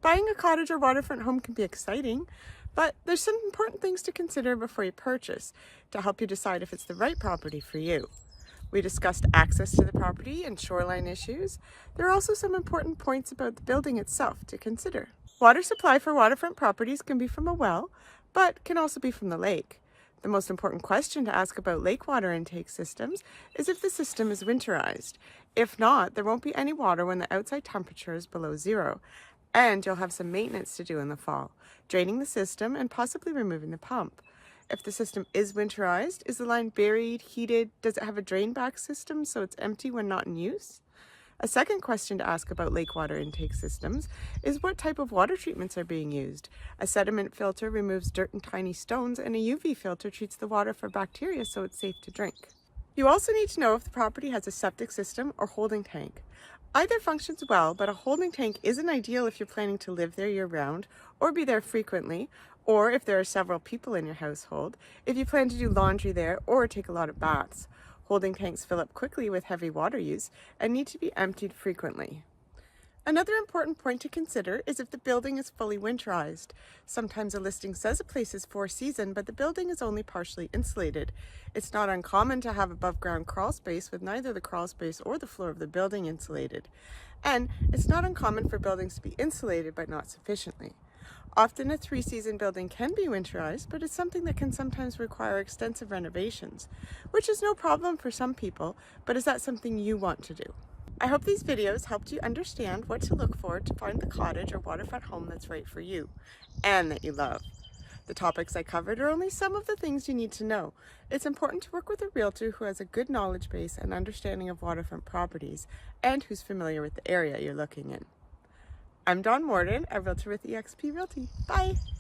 Buying a cottage or waterfront home can be exciting, but there's some important things to consider before you purchase to help you decide if it's the right property for you. We discussed access to the property and shoreline issues. There are also some important points about the building itself to consider. Water supply for waterfront properties can be from a well, but can also be from the lake. The most important question to ask about lake water intake systems is if the system is winterized. If not, there won't be any water when the outside temperature is below zero, and you'll have some maintenance to do in the fall, draining the system and possibly removing the pump. If the system is winterized, is the line buried, heated? Does it have a drain back system so it's empty when not in use? A second question to ask about lake water intake systems is what type of water treatments are being used. A sediment filter removes dirt and tiny stones, and a UV filter treats the water for bacteria so it's safe to drink. You also need to know if the property has a septic system or holding tank. Either functions well, but a holding tank isn't ideal if you're planning to live there year-round or be there frequently, or if there are several people in your household, if you plan to do laundry there or take a lot of baths. Holding tanks fill up quickly with heavy water use and need to be emptied frequently. Another important point to consider is if the building is fully winterized. Sometimes a listing says a place is four-season, but the building is only partially insulated. It's not uncommon to have above-ground crawl space with neither the crawl space or the floor of the building insulated. And it's not uncommon for buildings to be insulated, but not sufficiently. Often a three-season building can be winterized, but it's something that can sometimes require extensive renovations, which is no problem for some people, but is that something you want to do? I hope these videos helped you understand what to look for to find the cottage or waterfront home that's right for you and that you love. The topics I covered are only some of the things you need to know. It's important to work with a realtor who has a good knowledge base and understanding of waterfront properties and who's familiar with the area you're looking in. I'm Dawn Morden, a realtor with eXp Realty. Bye!